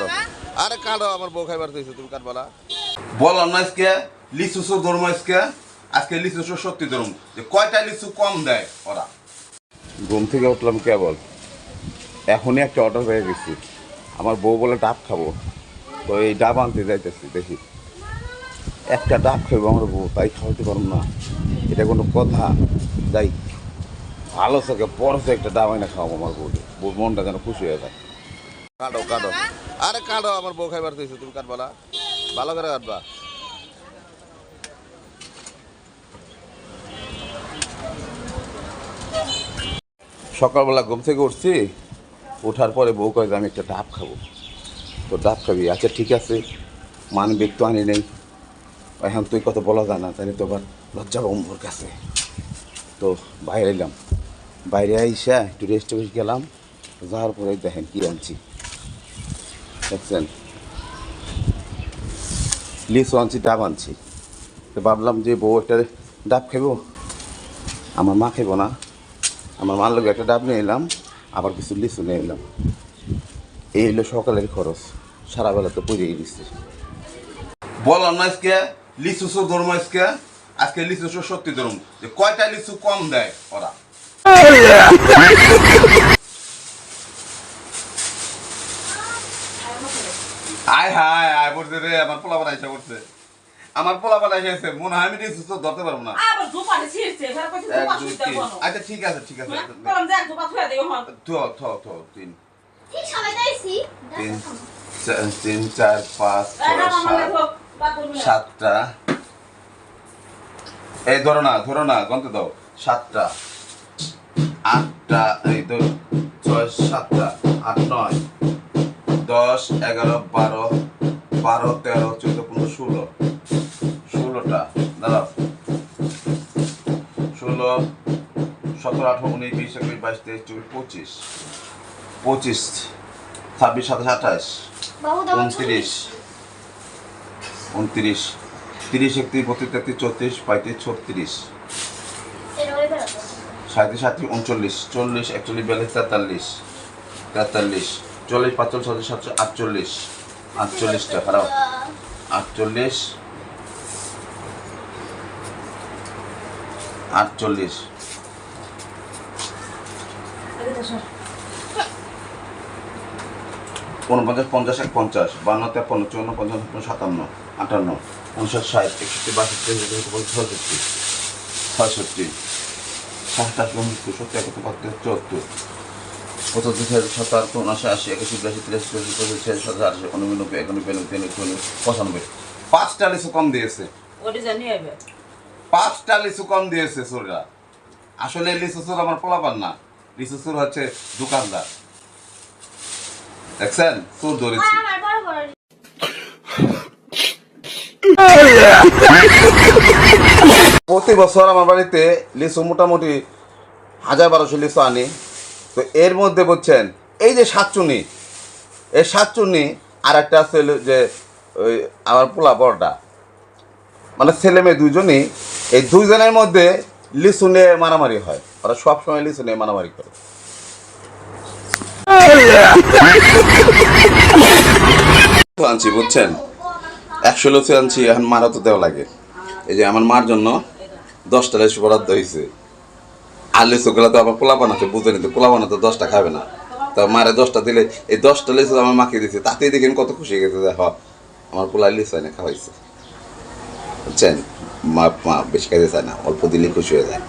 কাটো আরে কাটো আমার বউ খাইবার দিয়েছে তুমি কাটবা না বললাম না আজকে লিচু সো ধর্ম আজকে লিচু সো সত্যি ধরুম যে কয়টা লিচু কম দেয় ওরা ঘুম থেকে উঠলাম কেবল এখনই একটা অর্ডার হয়ে গেছি আমার বউ বলে ডাব খাবো তো এই ডাব আনতে যাইতেছি দেখি একটা ডাব খাইবো আমার বউ তাই খাওয়াতে পারবো না এটা কোনো কথা যাই ভালো থাকে পরশে একটা ডাব আইনা খাওয়াবো আমার বউর মনটা যেন খুশি হয়ে যায় কাটো কাটো আরে কাটো আমার বউ খাইবার দিয়েছে তুমি কাটবা না ভালো করে কাটবা সকালবেলা ঘুম থেকে উঠছি ওঠার পরে বউ কয়ে যে আমি একটা ডাব খাবো তো ডাব খাবি আচ্ছা ঠিক আছে মানবিক তো আনি নেই এখন তুই কত বলা যায় না তাহলে তো আবার লজ্জা বম্বর কাছে তো বাইরে এলাম বাইরে আইসা একটু রেস্টে বসে গেলাম যাওয়ার পরে দেখেন কী আনছি দেখছেন লিচু আনছি ডাব আনছি তো ভাবলাম যে বউ একটা ডাব খাবো আমার মা খাবো না আমার মার লোক একটা ডাব নিয়ে এলাম আবার কিছু লিচু নিয়ে এলাম এই হলো সকালের খরচ সারাবেলা তো পড়েই দিচ্ছে বললাম না আজকে লিচু সো ধর্ম আজকে লিচু সো সত্যি ধরুম যে কয়টা লিচু কম দেয় ওরা আয় হায় আয় পড়ছে রে আমার পোলা বানাইছে পড়ছে আমার পোলা বানাইছে মনে হয় আমি লিচু সো ধরতে পারবো না আচ্ছা ঠিক আছে ঠিক আছে তিন তিন চার পাঁচ সাতটা এই ধরো না গন্তে দাও সাতটা আটটা এই তো ছয় সাতটা আট নয় 10 11 12 13 14 15 16টা দাঁড়াও 16 17 18 19 20 21 22 23 24 25 26 27 28 29 29 30 31 32 33 34 35 36 37 39 40 41 42 43 40 45 46 48 48টা খারাপ 48 48 49 50 50 52 53 54 55 57 58 59 60 61 62 63 64 65 66 67 74 75 77 79 80 81 82 83 84 85 86 89 95 পাঁচটা লিচু কম দিয়েছে পাঁচটা লিচু কম দিয়েছে চোররা আসলে লিচু চোর আমার পোলাপান না লিচু চোর হচ্ছে দোকানদার দেখছেন চোর ধরেছি প্রতি বছর আমার বাড়িতে লিচু মোটামুটি 1000-1200 লিচু আনি তো এর মধ্যে বলছেন এই যে সাতচুনি এই সাতচুনি আর একটা আছে যে ওই আমার পোলা বড়টা মানে ছেলে মেয়ে দুজনই এই দুইজনের মধ্যে লিচু নিয়ে মারামারি হয় ওরা সবসময় লিচু নিয়ে মারামারি করে আনছি বুঝছেন 100 লিচু আনছি এখন মারা তো দেওয়া লাগে এই যে আমার মার জন্য 10টা লিচু বরাদ্দ হয়েছে আর লিচুগুলো তো আবার পোলা বানাতে বুঝে নিতে পোলা বানাতে 10টা খাবে না তো মারে 10টা দিলে এই 10টা লিচু আমার মাকে দিচ্ছে তাতেই দেখেন কত খুশি হয়ে গেছে দেখো আমার পোলা লিচু এনে খাওয়াইছে বুঝছেন মা বেশি খাইতে চায় না অল্প দিলে খুশি হয়ে যায়